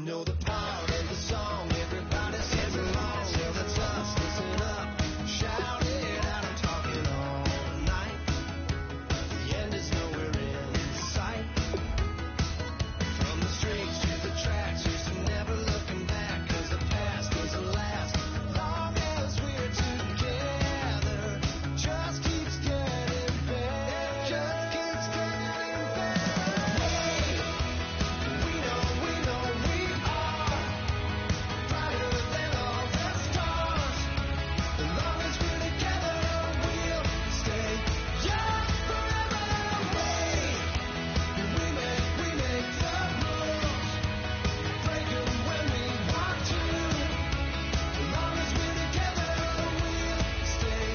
know the part of the song everybody sings along. So that's us, listen up, shout it out, I'm talking all night. The end is nowhere in sight. From the streets to the tracks, here's to never looking back, 'cause the past doesn't last long as we're together. Just keeps getting better, just keeps getting better. We know we are brighter than all the stars. As long as we're together, we'll stay young forever. We make the rules, break them when we want to. As long as we're together, we'll stay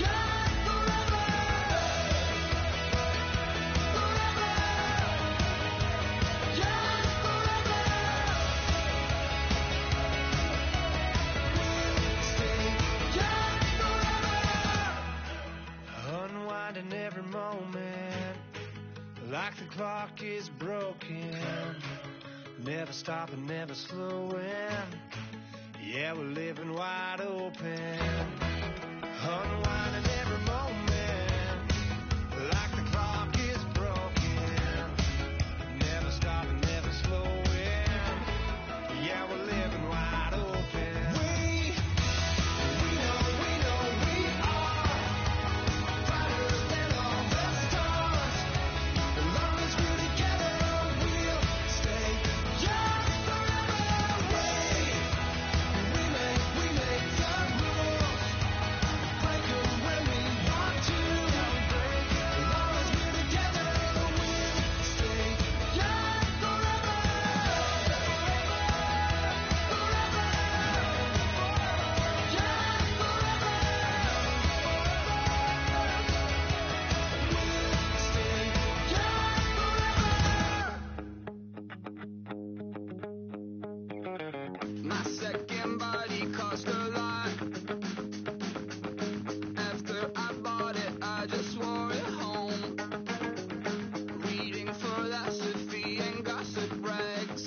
young forever. Forever. Young forever. We'll stay young forever. Unwinding every moment, like the clock is broken. Never stopping, never slowing. Yeah, we're living wide open. Unwinding every moment, like the clock is broken. Never stopping, never slowing. Yeah, we're living wide open. We know we are brighter than all the stars. As long as we're together, we'll stay young forever. We make the rules, break them when we want to. As long as we're together, we'll stay young forever. Forever. Young forever. We'll stay young forever. My second body cost a lot. After I bought it, I just wore it home. Reading philosophy and gossip rags.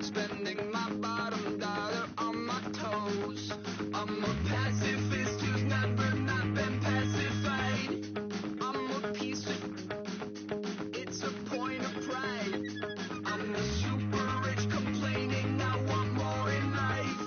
Spending my bottom dollar on my toes. I'm a pacifist who's never not been pacified. I'm a piece of... It's a point of pride. I'm the super rich complaining I want more in life.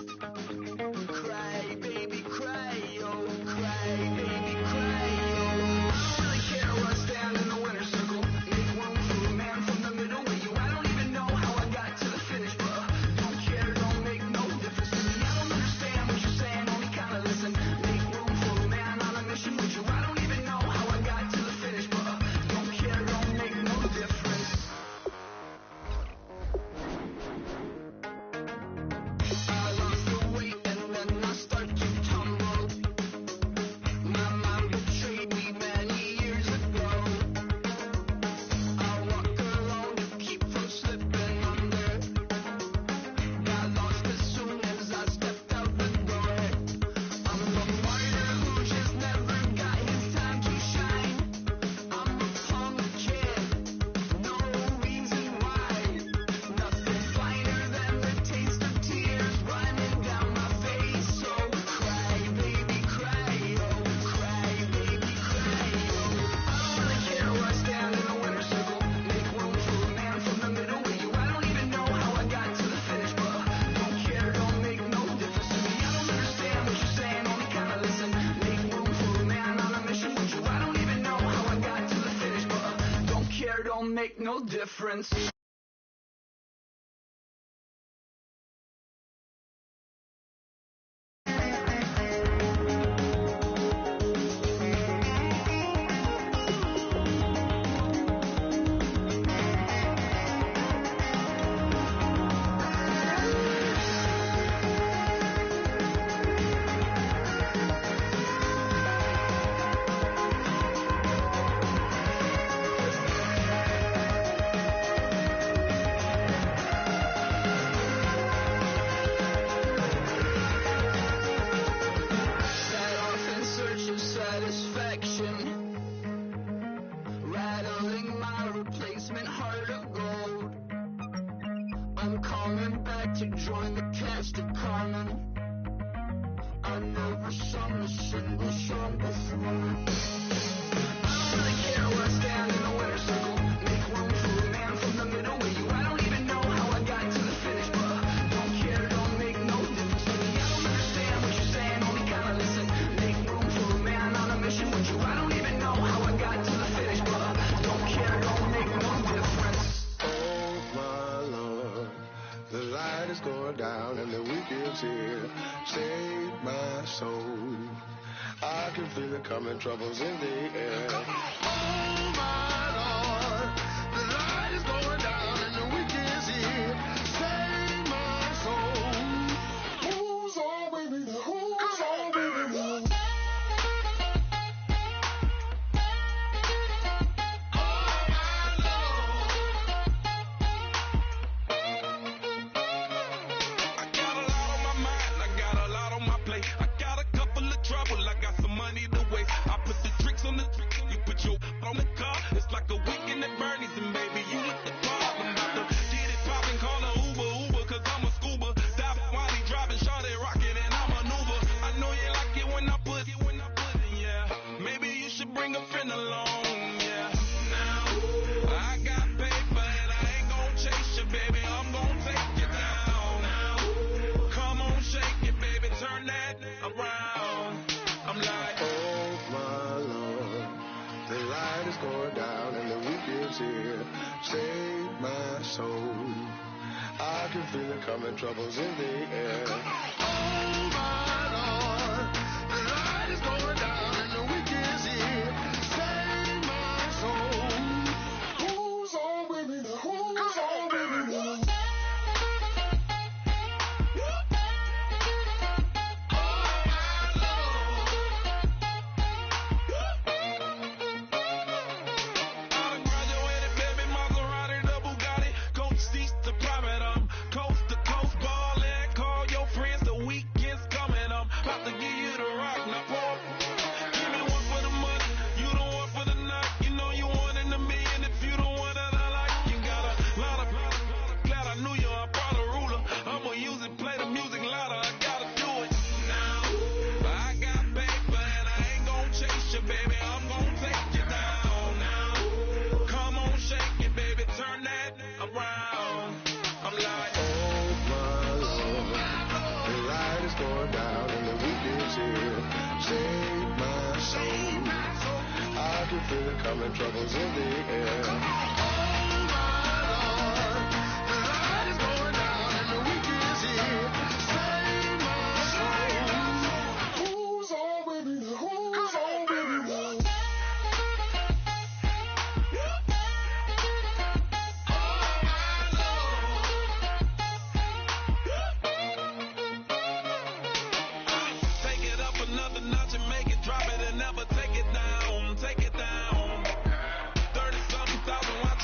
Cry, baby, cry, oh, cry, baby, cry, oh. I don't really care where I stand in the winner's circle. Make room for a man from the middle with you. I don't even know how I got to the finish, but don't care, don't make no difference to me. I don't understand what you're saying, only kinda listen. Make room for a man on a mission with you. I don't even know how I got to the finish, but don't care, don't make no difference. I lost the weight and then I start to tumble. My mom betrayed me many years ago. I walk alone to keep from slipping under. Got lost as soon as I stepped out the door. I'm a martyr who just never got his time to shine. I'm a punk kid, no reason why. Nothing finer than the taste of tears running down my face. So cry, baby, cry, oh, cry, baby, cry, oh. I don't really care where I stand in the winner's circle. Make room for a man from the middle with you. I don't even know how I got to the finish, but don't care, don't make no difference to me. I don't understand what you're saying, only kinda listen. Make room for a man on a mission with you. I don't even know how I got to the finish, but don't care, don't make no difference. I'm calling feel it coming, troubles in the air. Oh my Lord, the light is going down and the weekend's here. Save my soul. Who's all with me? Who's all with me? Save my soul. I can feel it coming, troubles in the air. Oh my Lord, the light is going down and the weekend's here. Save my soul. Who's all with me? Who's all with me? Feel it coming, troubles in the air. Oh my Lord, the light is going down and the weekend's here. Save my soul. Who's all with me? Who's all with me? Take it up another notch and make it drop it and never take it down. Take it down. 30-something thousand watts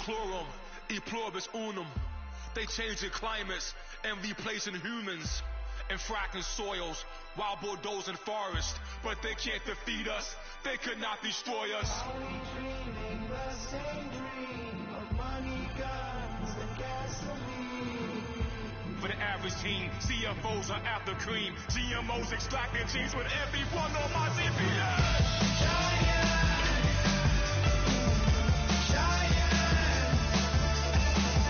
Declorum, e pluribus unum. They changing climates and replacing humans and fracking soils while bulldozing forests. But they can't defeat us. They could not destroy us. Are we dreaming the same dream of money, guns, and gasoline? For the average teen, CFOs are after cream. GMOs extracting genes with everyone on my CPS. Giant,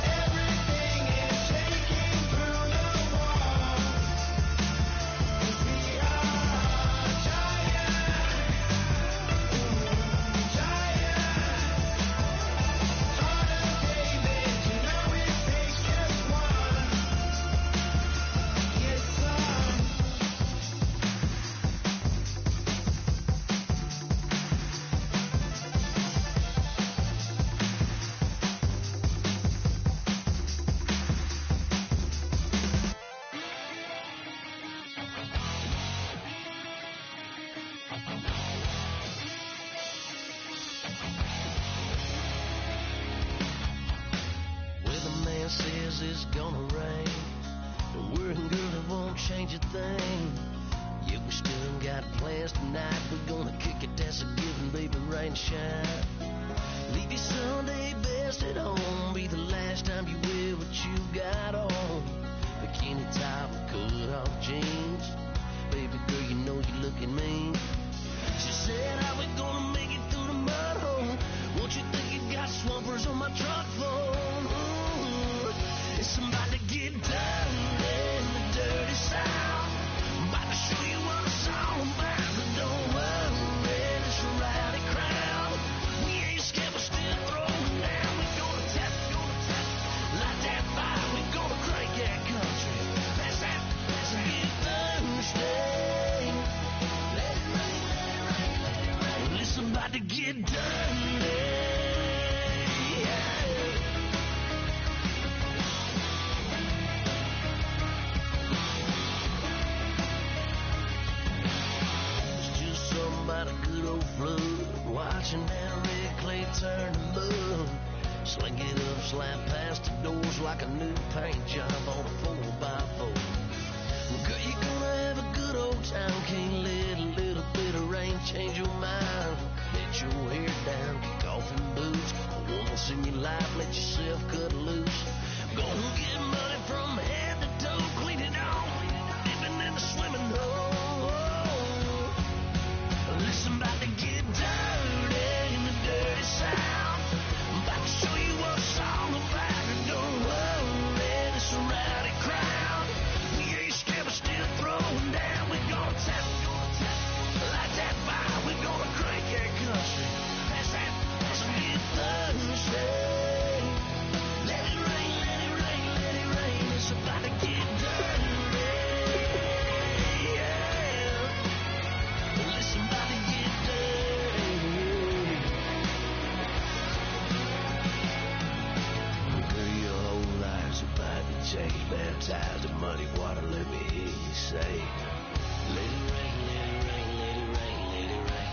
everything is shaking through the walls. 'Cause we are giant, heart of David, you know it takes just one. Yes, son. Weatherman says it's gonna rain. Don't worry, girl, it won't change a thing. Yeah, we still got plans tonight. We're gonna kick it, that's a given, baby, rain and shine. Leave your Sunday best at home. Be the last time you wear what you got on. Bikini top and cut off jeans. Baby girl, you know you looking mean. She said, how we gonna make it through the mud hole? Won't you think you got swampers on my truck phone? Ooh, it's about to get dirty in the dirty south. I'm about to show you what it's all about. But don't worry, it's a rowdy crowd. We ain't scared, we're still throwing down. We gonna tap, light that fire. We gonna crank that country. That's get Thursday. Let it rain, let it rain, let it rain. Well, it's about to get dirty. It's just something about a good old flood. Watching that red clay turn to mud. Sling it up, slap past the doors like a new paint job on a 4x4. Well, girl, you're gonna have a good old time. Can't let a little bit of rain change your mind. Let your hair down, kick off in boots. Once in your life, let yourself cut loose. Gonna get money from head to toe, clean it off, dipping in the swimming hole. Listen, about to get dirty in the dirty south. I'm about to show you what it's all about. And don't worry, it's a rowdy crowd. We ain't scared, we're still throwing down. We're gonna tap, light that fire. We're gonna crank that country. That's a good Thursday. Let it rain, let it rain, let it rain. It's about to get dirty. Yeah. Listen, about to get dirty. Girl, your whole life's about to change. Baptized in muddy water, let me hear you say, let it rain, let it rain, let it rain, let it rain.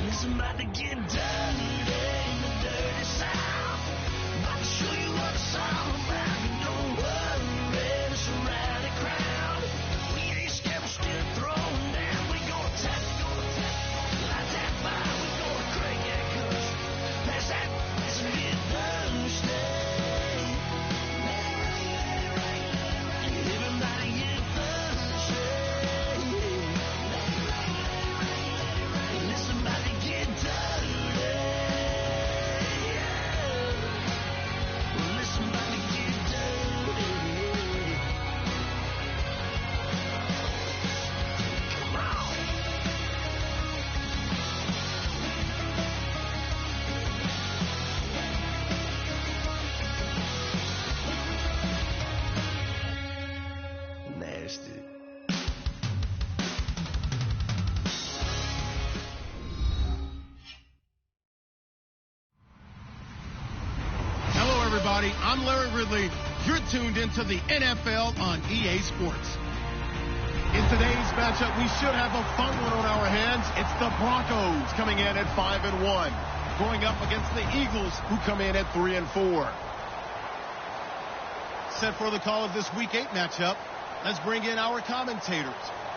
Listen, about to get dirty in the dirty south. About to show you what it's all about. But don't worry, it's a rowdy crowd. We ain't scared, we're still throwing down. We gonna tap, light that fire. We gonna crank that country. That's a good Thursday. Let it rain, let it rain, let it rain. Everybody get Thursday. Let it rain, let it rain, let it rain. Listen, about to get dirty. Well, listen, about to get dirty. Come on. Nasty. Hello, everybody. I'm Larry Ridley. You're tuned into the NFL on EA Sports. In today's matchup, we should have a fun one on our hands. It's the Broncos coming in at 5-1. going up against the Eagles, who come in at 3-4. Set for the call of this Week 8 matchup, let's bring in our commentators,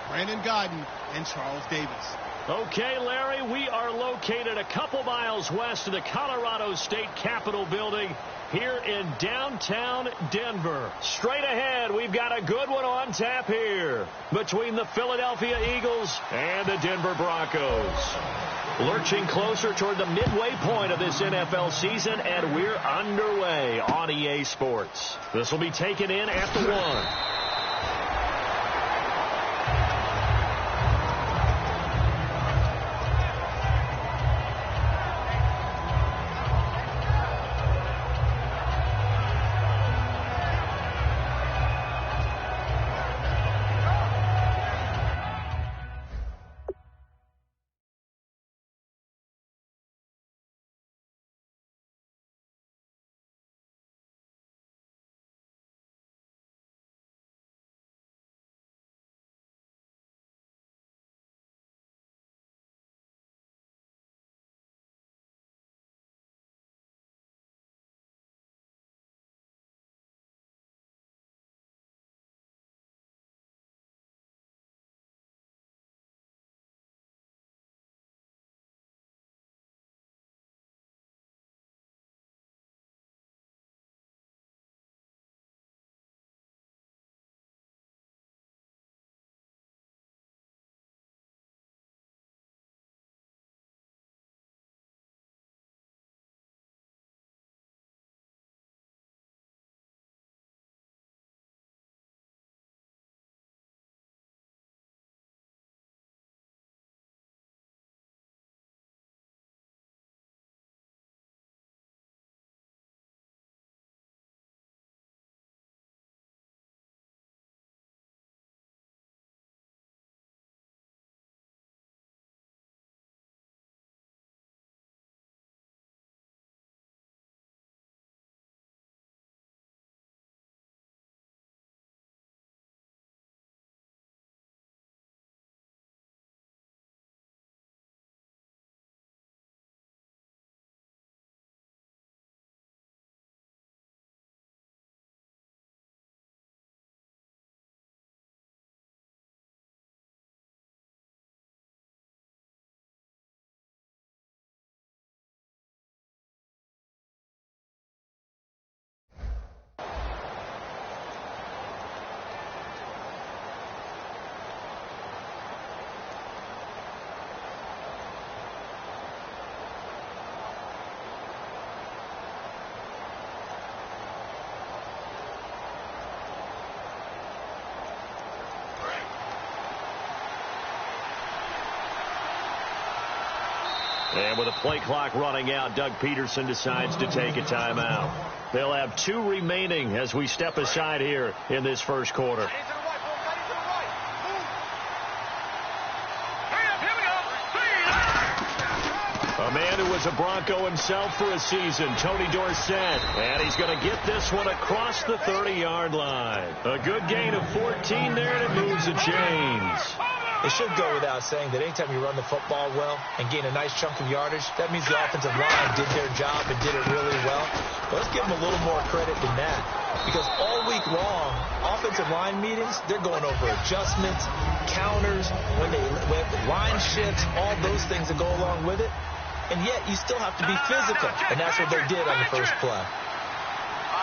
Brandon Godden and Charles Davis. Okay, Larry, we are located a couple miles west of the Colorado State Capitol building here in downtown Denver. Straight ahead, we've got a good one on tap here between the Philadelphia Eagles and the Denver Broncos. Lurching closer toward the midway point of this NFL season, and we're underway on EA Sports. This will be taken in at the 1. And with a play clock running out, Doug Peterson decides to take a timeout. They'll have 2 remaining as we step aside here in this first quarter. A man who was a Bronco himself for a season, Tony Dorsett. And he's going to get this one across the 30-yard line. A good gain of 14 there, and it moves the chains. It should go without saying that anytime you run the football well and gain a nice chunk of yardage, that means the offensive line did their job and did it really well. But let's give them a little more credit than that, because all week long, offensive line meetings, they're going over adjustments, counters, when line shifts, all those things that go along with it. And yet you still have to be physical, and that's what they did on the first play.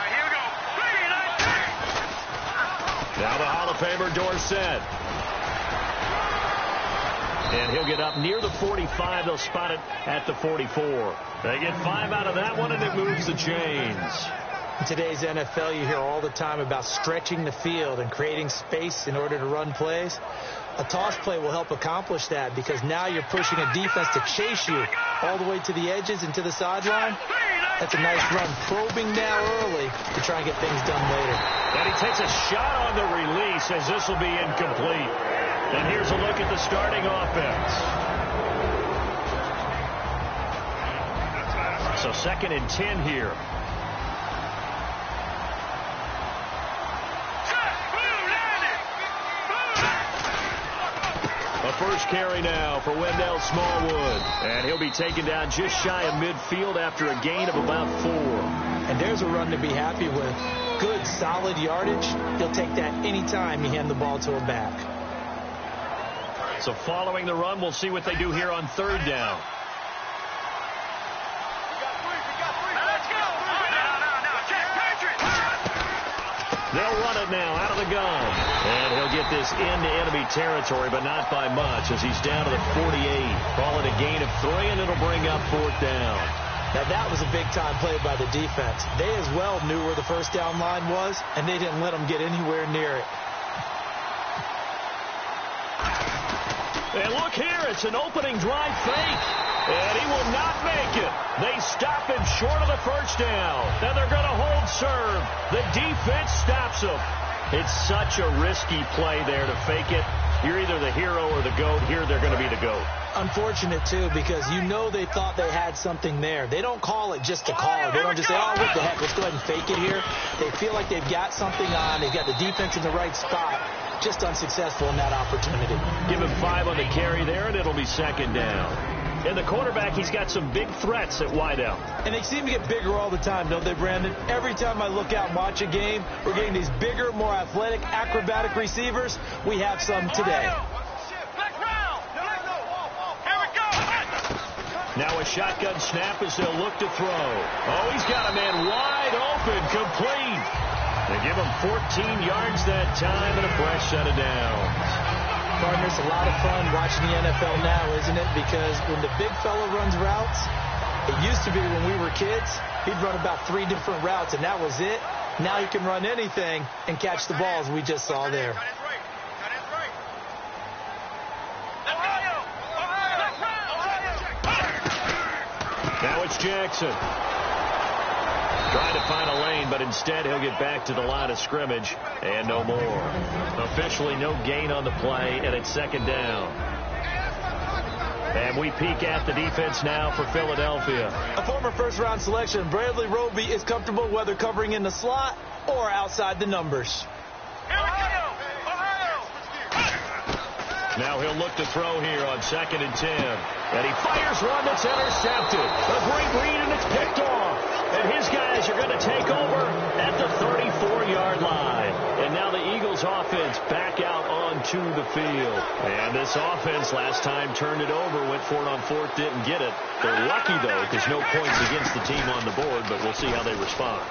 Here we go. Now the Hall of Famer Dorsett. And he'll get up near the 45. They'll spot it at the 44. They get 5 out of that one, and it moves the chains. In today's NFL, you hear all the time about stretching the field and creating space in order to run plays. A toss play will help accomplish that, because now you're pushing a defense to chase you all the way to the edges and to the sideline. That's a nice run, probing now early to try and get things done later. And he takes a shot on the release, as this will be incomplete. And here's a look at the starting offense. So 2nd and 10 here. A first rush carry now for Wendell Smallwood. And he'll be taken down just shy of midfield after a gain of about 4. And there's a run to be happy with. Good, solid yardage. He'll take that anytime you hand the ball to him back. So following the run, we'll see what they do here on 3rd down. They'll run it now out of the gun. And he'll get this into enemy territory, but not by much as he's down to the 48. Call it a gain of 3, and it'll bring up 4th down. Now, that was a big-time play by the defense. They as well knew where the first down line was, and they didn't let them get anywhere near it. And look here, it's an opening drive fake. And he will not make it. They stop him short of the first down. And they're going to hold serve. The defense stops him. It's such a risky play there to fake it. You're either the hero or the GOAT. Here they're going to be the GOAT. Unfortunate, too, because you know they thought they had something there. They don't call it just to call it. They don't just say, oh, what the heck, let's go ahead and fake it here. They feel like they've got something on. They've got the defense in the right spot. Just unsuccessful in that opportunity. Give him 5 on the carry there, and it'll be 2nd down. And the quarterback, he's got some big threats at wideout. And they seem to get bigger all the time, don't they, Brandon? Every time I look out and watch a game, we're getting these bigger, more athletic, acrobatic receivers. We have some today. Now a shotgun snap as they'll look to throw. Oh, he's got a man wide open, complete. They give him 14 yards that time and a fresh set of downs. Partner, it's a lot of fun watching the NFL now, isn't it? Because when the big fella runs routes, it used to be when we were kids, he'd run about 3 different routes, and that was it. Now he can run anything and catch the balls we just saw there. Now it's Jackson. Trying to find a lane, but instead he'll get back to the line of scrimmage and no more. Officially no gain on the play, and it's 2nd down. And we peek at the defense now for Philadelphia. A former first-round selection, Bradley Roby is comfortable whether covering in the slot or outside the numbers. Now he'll look to throw here on 2nd and 10. And he fires one that's intercepted. A great read, and it's picked off. And his guys are going to take over at the 34-yard line. And now the Eagles offense back out onto the field. And this offense last time turned it over, went for it on 4th, didn't get it. They're lucky, though, because no points against the team on the board, but we'll see how they respond.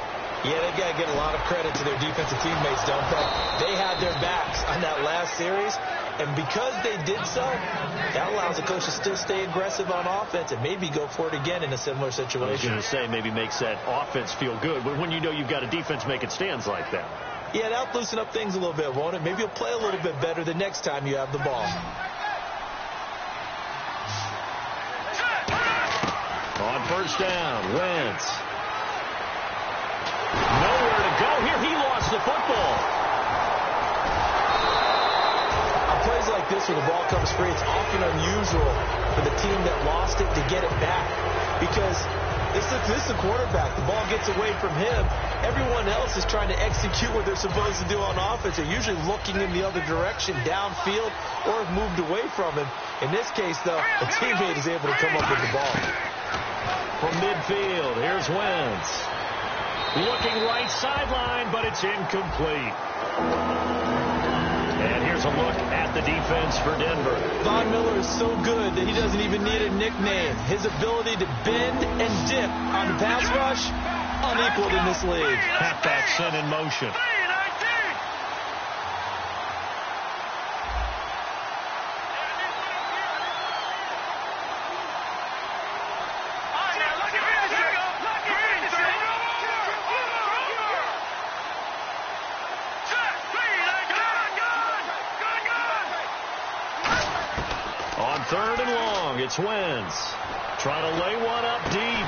Yeah, they got to get a lot of credit to their defensive teammates, don't they? They had their backs on that last series, and because they did so, that allows the coach to still stay aggressive on offense and maybe go for it again in a similar situation. I was going to say, maybe makes that offense feel good, but when you know you've got a defense making stands like that. Yeah, that'll loosen up things a little bit, won't it? Maybe you'll play a little bit better the next time you have the ball. On 1st down, Wentz. Nowhere to go here. He lost the football. On plays like this where the ball comes free, it's often unusual for the team that lost it to get it back. Because this is the quarterback. The ball gets away from him. Everyone else is trying to execute what they're supposed to do on offense. They're usually looking in the other direction, downfield, or have moved away from him. In this case, though, a teammate is able to come up with the ball. From midfield, here's Wentz. Looking right sideline, but it's incomplete. And here's a look at the defense for Denver. Von Miller is so good that he doesn't even need a nickname. His ability to bend and dip on the pass rush, unequaled in this league. Halfback sent in motion. On 3rd and long, it's Wentz. Trying to lay one up deep.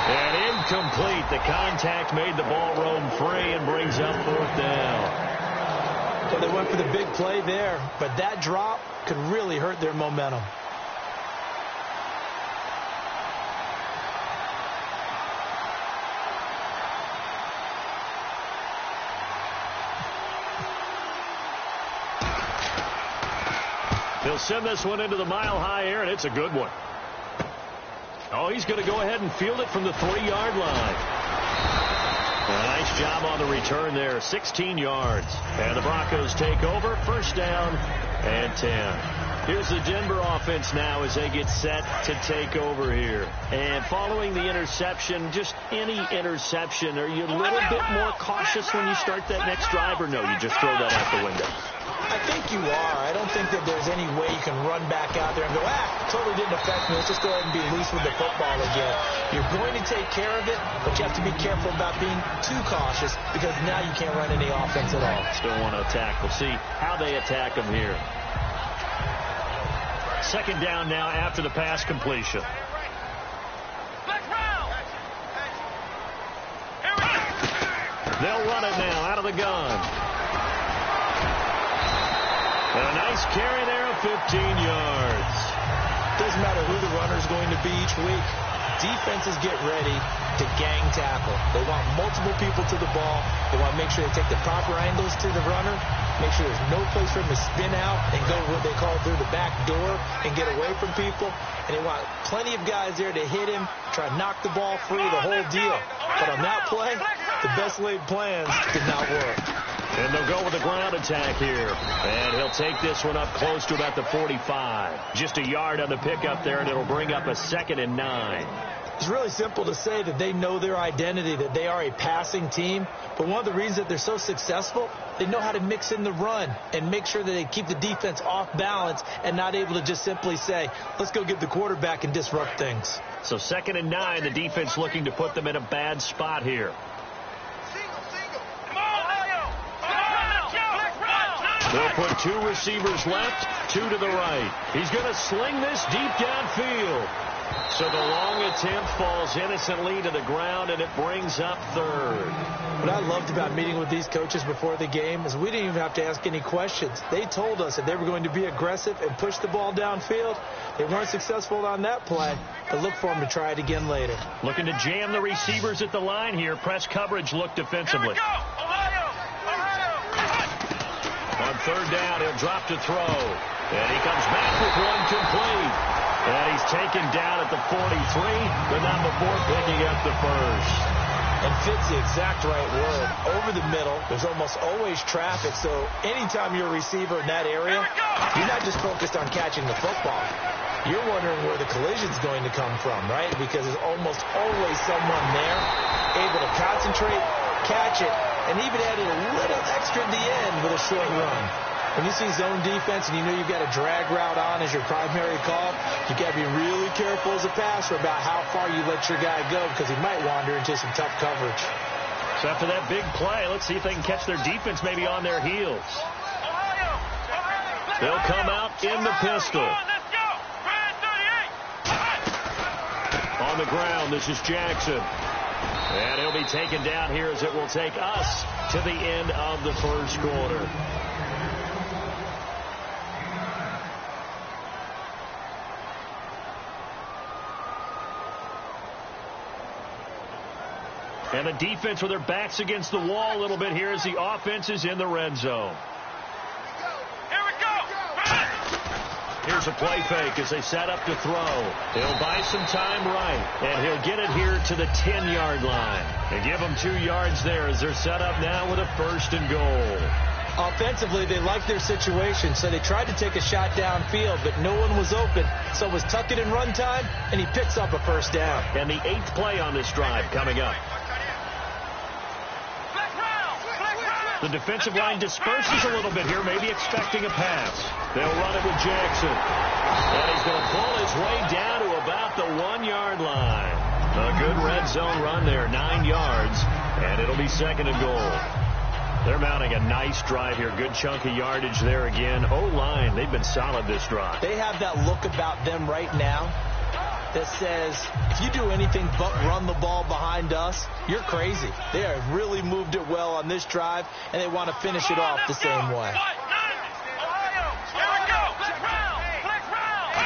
And incomplete. The contact made the ball roam free and brings up 4th down. So they went for the big play there, but that drop could really hurt their momentum. He'll They'll send this one into the mile-high air, and it's a good one. Oh, he's going to go ahead and field it from the 3-yard line. A nice job on the return there, 16 yards. And the Broncos take over, first down and 10. Here's the Denver offense now as they get set to take over here. And following the interception, just any interception, are you a little bit more cautious when you start that next drive, or no, you just throw that out the window? I think you are. I don't think that there's any way you can run back out there and go, totally didn't affect me. Let's just go ahead and be loose with the football again. You're going to take care of it, but you have to be careful about being too cautious because now you can't run any offense at all. Still want to attack. We'll see how they attack them here. Second down now after the pass completion. They'll run it now out of the gun. And a nice carry there of 15 yards. Doesn't matter who the runner is going to be each week. Defenses get ready to gang tackle. They want multiple people to the ball. They want to make sure they take the proper angles to the runner, make sure there's no place for him to spin out and go what they call through the back door and get away from people. And they want plenty of guys there to hit him, try to knock the ball free, the whole deal. But on that play, the best laid plans did not work. And they'll go with a ground attack here. And he'll take this one up close to about the 45. Just a yard on the pickup there, and it'll bring up a 2nd and 9. It's really simple to say that they know their identity, that they are a passing team. But one of the reasons that they're so successful, they know how to mix in the run and make sure that they keep the defense off balance and not able to just simply say, let's go get the quarterback and disrupt things. So 2nd and 9, the defense looking to put them in a bad spot here. They'll put 2 receivers left, 2 to the right. He's going to sling this deep downfield. So the long attempt falls innocently to the ground, and it brings up 3rd. What I loved about meeting with these coaches before the game is we didn't even have to ask any questions. They told us that they were going to be aggressive and push the ball downfield. They weren't successful on that play, but look for them to try it again later. Looking to jam the receivers at the line here. Press coverage look defensively. On 3rd down, he'll drop to throw. And he comes back with one complete. And he's taken down at the 43, but not before picking up the first. And fits the exact right word. Over the middle, there's almost always traffic, so anytime you're a receiver in that area, you're not just focused on catching the football. You're wondering where the collision's going to come from, right? Because there's almost always someone there able to concentrate, catch it, and even add a little extra at the end with a short run. When you see zone defense and you know you've got a drag route on as your primary call, you got to be really careful as a passer about how far you let your guy go because he might wander into some tough coverage. So after that big play, let's see if they can catch their defense maybe on their heels. They'll come out in the pistol. On the ground, this is Jackson. And he'll be taken down here as it will take us to the end of the first quarter. And the defense with their backs against the wall a little bit here as the offense is in the red zone. Here's a play fake as they set up to throw. He'll buy some time right, and he'll get it here to the 10-yard line. And give them 2 yards there as they're set up now with a 1st and goal. Offensively, they liked their situation, so they tried to take a shot downfield, but no one was open. So it was tuck it in run time, and he picks up a 1st down. And the 8th play on this drive coming up. The defensive line disperses a little bit here, maybe expecting a pass. They'll run it with Jackson. And he's going to pull his way down to about the 1-yard line. A good red zone run there, 9 yards, and it'll be 2nd and goal. They're mounting a nice drive here. Good chunk of yardage there again. O-line, they've been solid this drive. They have that look about them right now that says, if you do anything but run the ball behind us, you're crazy. They have really moved it well on this drive, and they want to finish it off the same way.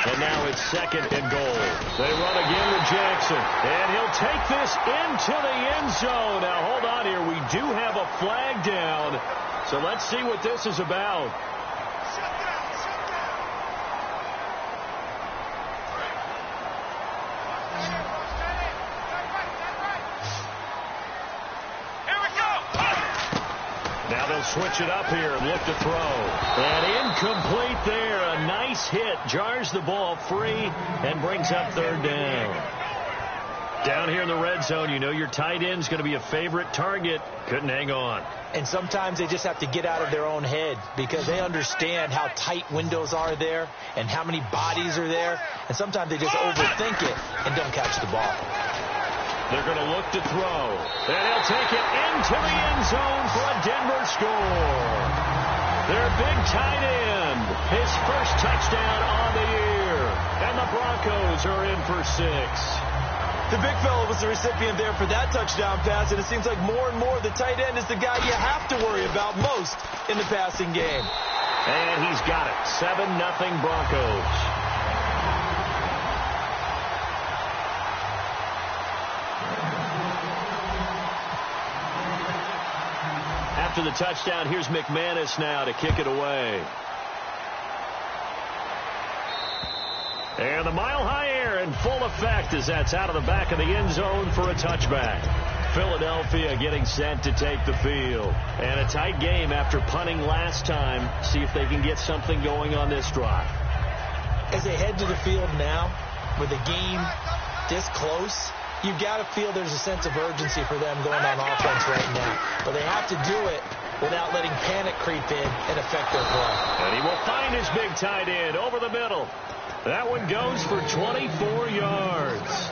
And now it's 2nd and goal. They run again with Jackson, and he'll take this into the end zone. Now, hold on here. We do have a flag down, so let's see what this is about. switch it up here and look to throw. And incomplete there. A nice hit. Jars the ball free and brings up third down. Down here in the red zone, you know your tight end's going to be a favorite target. Couldn't hang on. And sometimes they just have to get out of their own head because they understand how tight windows are there and how many bodies are there. And sometimes they just overthink it and don't catch the ball. They're going to look to throw. And he'll take it into the end zone for a Denver score. Their big tight end, his first touchdown on the year. And the Broncos are in for 6. The big fella was the recipient there for that touchdown pass, and it seems like more and more the tight end is the guy you have to worry about most in the passing game. And he's got it. 7-0 Broncos. After the touchdown, here's McManus now to kick it away. And the mile-high air in full effect as that's out of the back of the end zone for a touchback. Philadelphia getting set to take the field. And a tight game after punting last time. See if they can get something going on this drive. As they head to the field now, with the game this close, you've got to feel there's a sense of urgency for them going on offense right now. But they have to do it without letting panic creep in and affect their play. And he will find his big tight end over the middle. That one goes for 24 yards.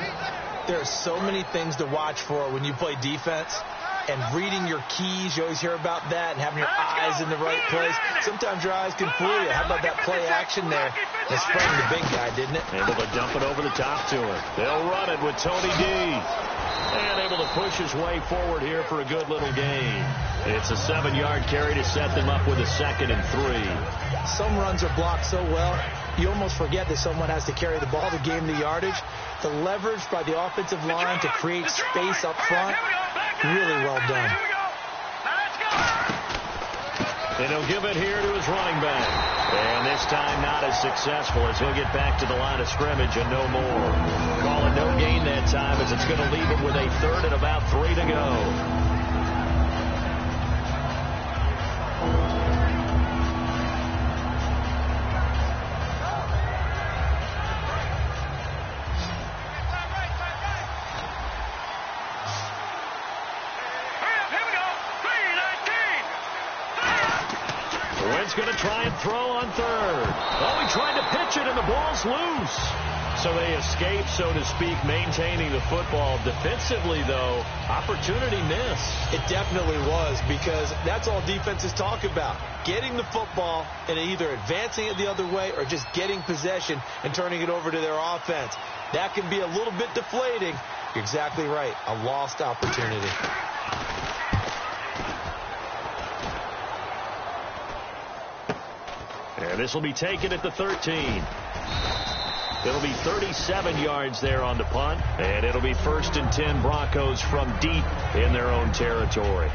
There are so many things to watch for when you play defense. And reading your keys, you always hear about that, and having your eyes in the right place. Sometimes your eyes can fool you. How about that play action there? They sprang the big guy, didn't it? Able to dump it over the top to him. They'll run it with Tony D. And able to push his way forward here for a good little gain. It's a 7-yard carry to set them up with a 2nd and 3. Some runs are blocked so well, you almost forget that someone has to carry the ball to gain the yardage. The leverage by the offensive line to create space up front, really well done. And he'll give it here to his running back. And this time not as successful as he'll get back to the line of scrimmage and no more. Call it no gain that time as it's going to leave him with a 3rd and about 3 to go. Going to try and throw on 3rd. Oh, he tried to pitch it, and the ball's loose. So they escape, so to speak, maintaining the football. Defensively, though, opportunity missed. It definitely was, because that's all defenses talk about. Getting the football and either advancing it the other way or just getting possession and turning it over to their offense. That can be a little bit deflating. You're exactly right. A lost opportunity. And this will be taken at the 13. It'll be 37 yards there on the punt. And it'll be 1st and 10 Broncos from deep in their own territory.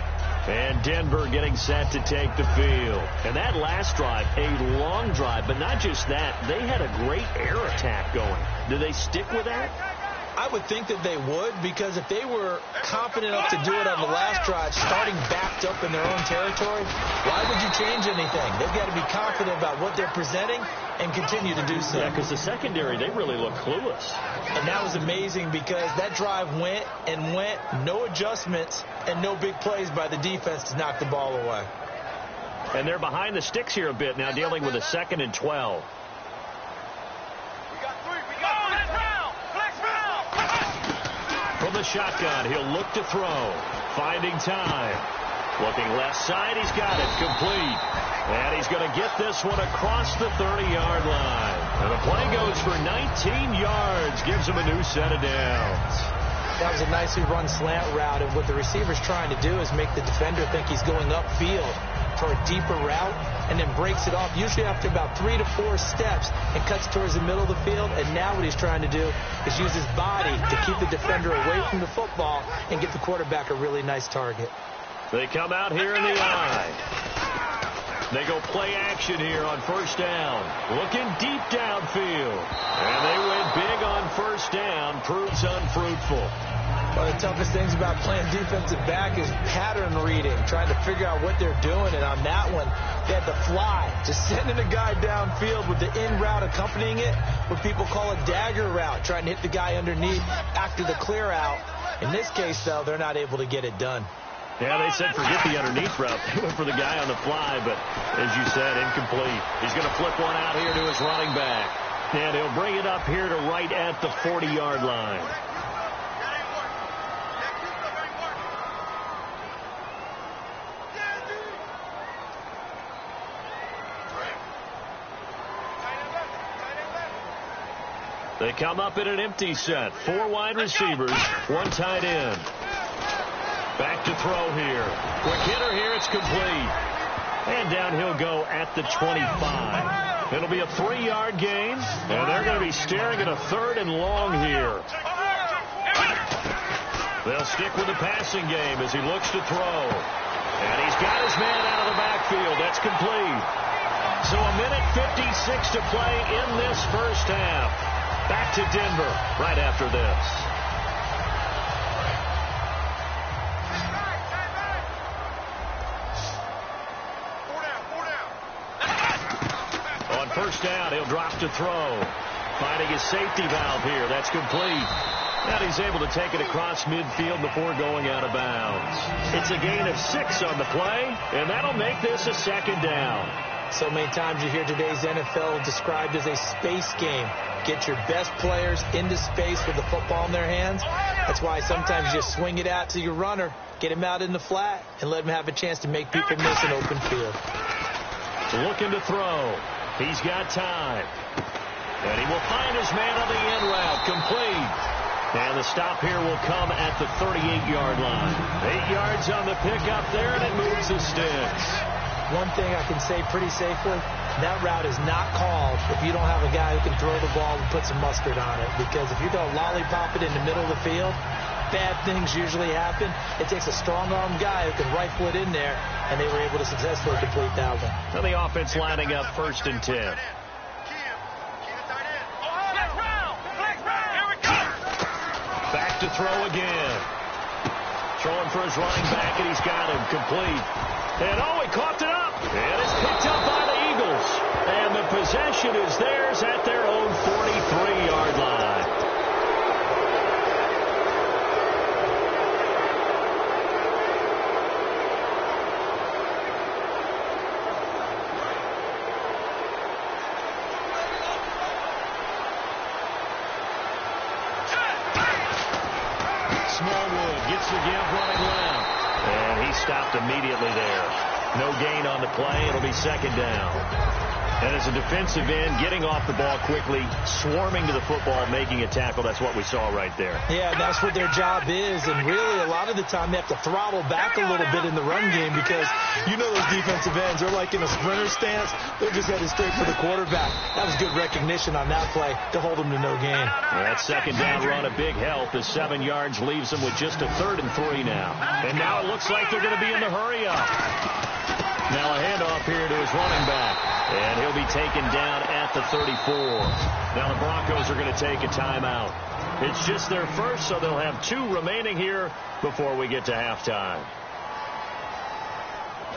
And Denver getting set to take the field. And that last drive, a long drive, but not just that. They had a great air attack going. Do they stick with that? I would think that they would, because if they were confident enough to do it on the last drive, starting backed up in their own territory, why would you change anything? They've got to be confident about what they're presenting and continue to do so. Yeah, because the secondary, they really look clueless. And that was amazing because that drive went and went, no adjustments and no big plays by the defense to knock the ball away. And they're behind the sticks here a bit now, dealing with a 2nd and 12. From the shotgun, he'll look to throw. Finding time. Looking left side, he's got it. Complete. And he's going to get this one across the 30-yard line. And the play goes for 19 yards. Gives him a new set of downs. That was a nicely run slant route, and what the receiver's trying to do is make the defender think he's going upfield for a deeper route, and then breaks it off, usually after about 3 to 4 steps, and cuts towards the middle of the field. And now what he's trying to do is use his body to keep the defender away from the football and get the quarterback a really nice target. They come out here in the eye. They go play action here on 1st down. Looking deep downfield. And they went big on 1st down. proves unfruitful. One of the toughest things about playing defensive back is pattern reading, trying to figure out what they're doing. And on that one, they had to fly, just sending a guy downfield with the in route accompanying it, what people call a dagger route, trying to hit the guy underneath after the clear out. In this case, though, they're not able to get it done. Yeah, they said forget the underneath route. They went for the guy on the fly, but as you said, incomplete. He's going to flip one out here to his running back. And he'll bring it up here to right at the 40-yard line. They come up in an empty set. 4 wide receivers, 1 tight end. Back to throw here. Quick hitter here. It's complete. And down he'll go at the 25. It'll be a 3-yard gain. And they're going to be staring at a 3rd and long here. They'll stick with the passing game as he looks to throw. And he's got his man out of the backfield. That's complete. So a minute 56 to play in this first half. Back to Denver right after this. On first down, he'll drop to throw. Finding his safety valve here. That's complete. And he's able to take it across midfield before going out of bounds. It's a gain of 6 on the play, and that'll make this a 2nd down. So many times you hear today's NFL described as a space game. Get your best players into space with the football in their hands. That's why sometimes you just swing it out to your runner, get him out in the flat, and let him have a chance to make people miss an open field. Looking to throw. He's got time. And he will find his man on the in route. Complete. And the stop here will come at the 38-yard line. 8 yards on the pickup there, and it moves the sticks. One thing I can say pretty safely, that route is not called if you don't have a guy who can throw the ball and put some mustard on it. Because if you're going to lollipop it in the middle of the field, bad things usually happen. It takes a strong-armed guy who can rifle it in there, and they were able to successfully complete that one. So the offense lining up 1st and 10. Back to throw again. Throwing for his running back, and he's got him complete. And he coughed it up. And it's picked up by the Eagles. And the possession is theirs at their own 43-yard line. Smallwood gets the give running left. And he stopped immediately there. No gain on the play. It'll be 2nd down. And as a defensive end, getting off the ball quickly, swarming to the football, making a tackle, that's what we saw right there. Yeah, that's what their job is. And really, a lot of the time, they have to throttle back a little bit in the run game because you know those defensive ends, they're like in a sprinter stance. They're just headed straight for the quarterback. That was good recognition on that play to hold them to no gain. Well, that 2nd down run, a big help as 7 yards leaves them with just a 3rd and 3 now. And now it looks like they're going to be in the hurry-up. Now a handoff here to his running back. And he'll be taken down at the 34. Now the Broncos are going to take a timeout. It's just their first, so they'll have 2 remaining here before we get to halftime.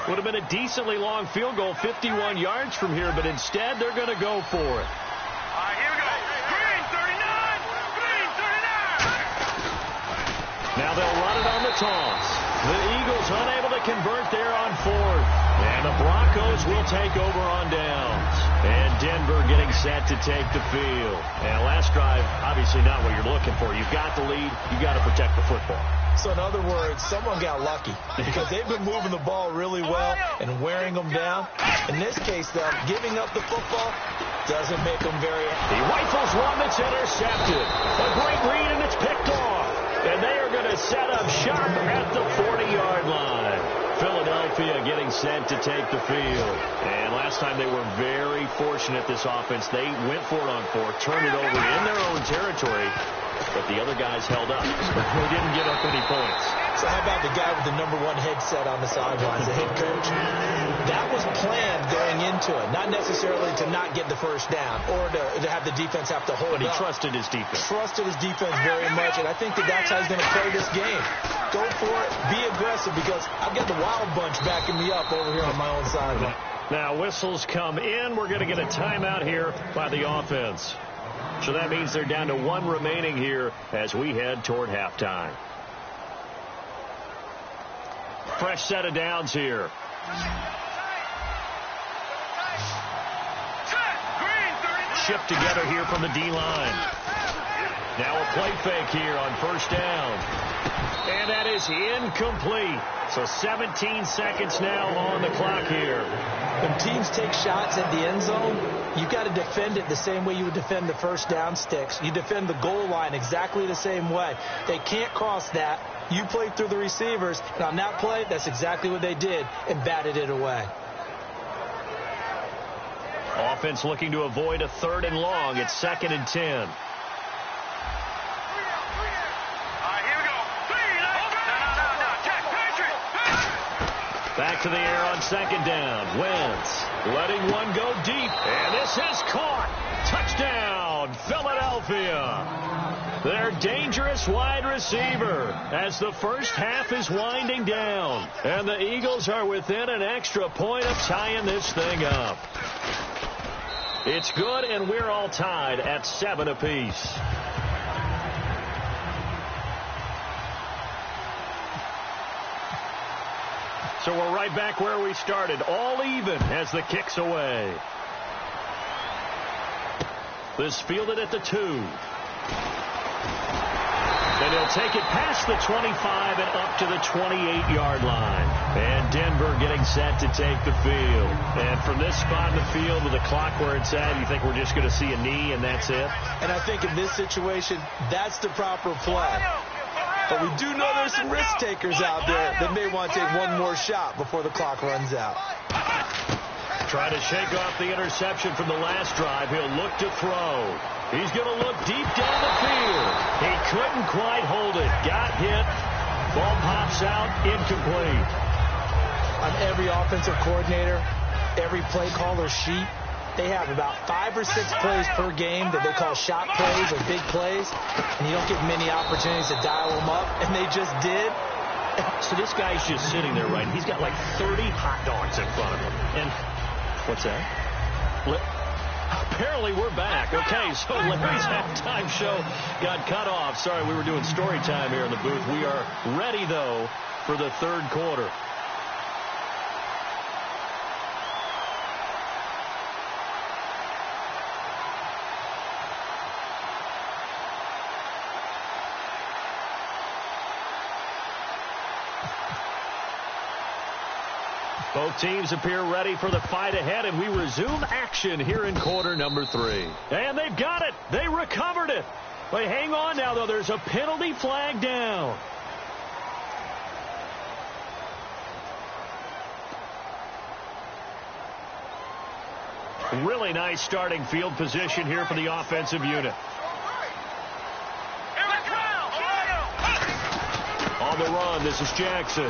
Would have been a decently long field goal, 51 yards from here, but instead they're going to go for it. Here we go. Green 39. Green 39. Now they'll run it on the toss. The Eagles unable to convert there on 4th. And the Broncos will take over on downs. And Denver getting set to take the field. And last drive, obviously not what you're looking for. You've got the lead. You've got to protect the football. So in other words, someone got lucky because they've been moving the ball really well and wearing them down. In this case, though, giving up the football doesn't make them very happy. He rifles one that's intercepted. A great read, and it's picked off. And they are going to set up shop at the 40-yard line. Philadelphia getting set to take the field. And last time they were very fortunate, this offense. They went for it on 4th, turned it over in their own territory, but the other guys held up. They didn't give up any points. So how about the guy with the #1 headset on the sidelines, the head coach? That was planned going into it, not necessarily to not get the first down or to have the defense have to hold up. But he trusted his defense. Trusted his defense very much, and I think that's how he's going to play this game. Go for it, be aggressive, because I've got the Wild Bunch backing me up over here on my own sideline. Now whistles come in. We're going to get a timeout here by the offense. So that means they're down to 1 remaining here as we head toward halftime. Fresh set of downs here. Shipped together here from the D-line. Now a play fake here on first down. And that is incomplete. So 17 seconds now on the clock here. When teams take shots at the end zone, you've got to defend it the same way you would defend the first down sticks. You defend the goal line exactly the same way. They can't cross that. You played through the receivers, and on that play, that's exactly what they did and batted it away. Offense looking to avoid a 3rd and long. It's 2nd and 10. Back to the air on 2nd down. Wentz letting one go deep. And this is caught. Touchdown, Philadelphia. Their dangerous wide receiver as the first half is winding down. And the Eagles are within an extra point of tying this thing up. It's good, and we're all tied at 7 apiece. So we're right back where we started, all even as the kick's away. This fielded at the 2. And he'll take it past the 25 and up to the 28-yard line. And Denver getting set to take the field. And from this spot in the field with the clock where it's at, you think we're just going to see a knee and that's it? And I think in this situation, that's the proper play. But we do know there's some risk takers out there that may want to take one more shot before the clock runs out. Try to shake off the interception from the last drive. He'll look to throw. He's going to look deep down the field. He couldn't quite hold it. Got hit. Ball pops out. Incomplete. On every offensive coordinator, every play caller sheet, they have about 5 or 6 plays per game that they call shot plays or big plays, and you don't get many opportunities to dial them up, and they just did. So this guy's just sitting there, right? He's got like 30 hot dogs in front of him. And what's that? Apparently we're back. Okay, so Larry's halftime show got cut off. Sorry, we were doing story time here in the booth. We are ready, though, for the 3rd quarter. Both teams appear ready for the fight ahead, and we resume action here in quarter number 3. And they've got it. They recovered it. But hang on now, though. There's a penalty flag down. Really nice starting field position here for the offensive unit. On the run, this is Jackson.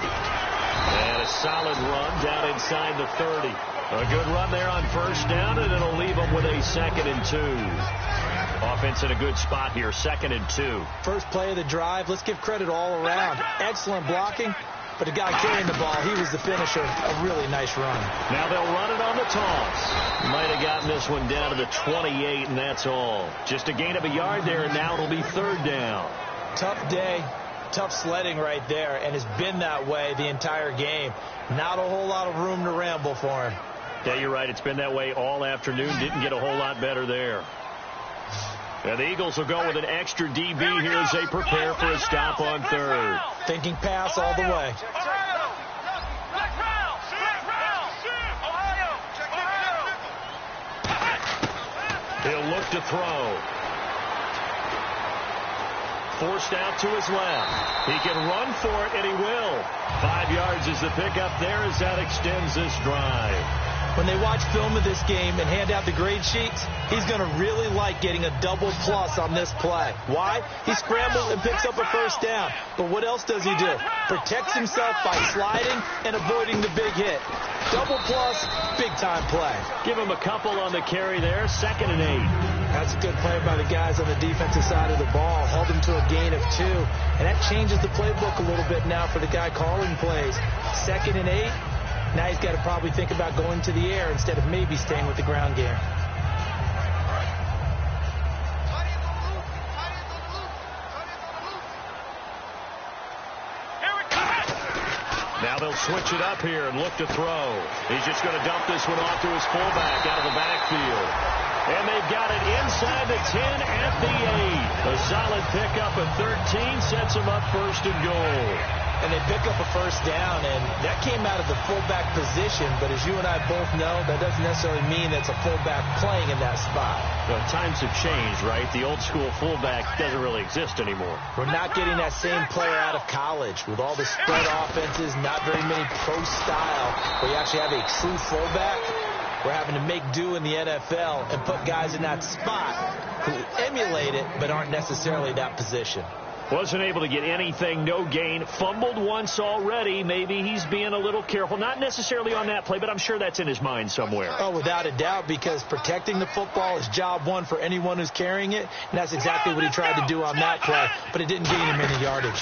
And a solid run down inside the 30. A good run there on first down, and it'll leave them with a 2nd and 2. Offense in a good spot here, 2nd and 2. First play of the drive, let's give credit all around. Excellent blocking, but the guy carrying the ball, he was the finisher. A really nice run. Now they'll run it on the toss. Might have gotten this one down to the 28, and that's all. Just a gain of a yard there, and now it'll be 3rd down. Tough day. Tough sledding right there, and it's been that way the entire game. Not a whole lot of room to ramble for him. Yeah, you're right. It's been that way all afternoon. Didn't get a whole lot better there. And the Eagles will go with an extra DB here as they prepare for a stop on 3rd. Thinking pass all the way. He'll look to throw. Forced out to his left. He can run for it, and he will. 5 yards is the pickup there as that extends this drive. When they watch film of this game and hand out the grade sheets, he's going to really like getting a double plus on this play. Why? He scrambles and picks up a first down. But what else does he do? Protects himself by sliding and avoiding the big hit. Double plus, big-time play. Give him a couple on the carry there, 2nd and 8. That's a good play by the guys on the defensive side of the ball. Held him to a gain of 2. And that changes the playbook a little bit now for the guy calling plays. 2nd and 8. Now he's got to probably think about going to the air instead of maybe staying with the ground game. Now they'll switch it up here and look to throw. He's just going to dump this one off to his fullback out of the backfield. And they've got it inside the 10 at the 8. A solid pickup of 13 sets him up 1st and goal. And they pick up a first down, and that came out of the fullback position. But as you and I both know, that doesn't necessarily mean that's a fullback playing in that spot. Well, times have changed, right? The old school fullback doesn't really exist anymore. We're not getting that same player out of college with all the spread offenses, not very many pro style, where you actually have a true fullback. We're having to make do in the NFL and put guys in that spot who emulate it but aren't necessarily that position. Wasn't able to get anything, no gain. Fumbled once already. Maybe he's being a little careful. Not necessarily on that play, but I'm sure that's in his mind somewhere. Oh, without a doubt, because protecting the football is job one for anyone who's carrying it, and that's exactly what he tried to do on that play, but it didn't gain him any yardage.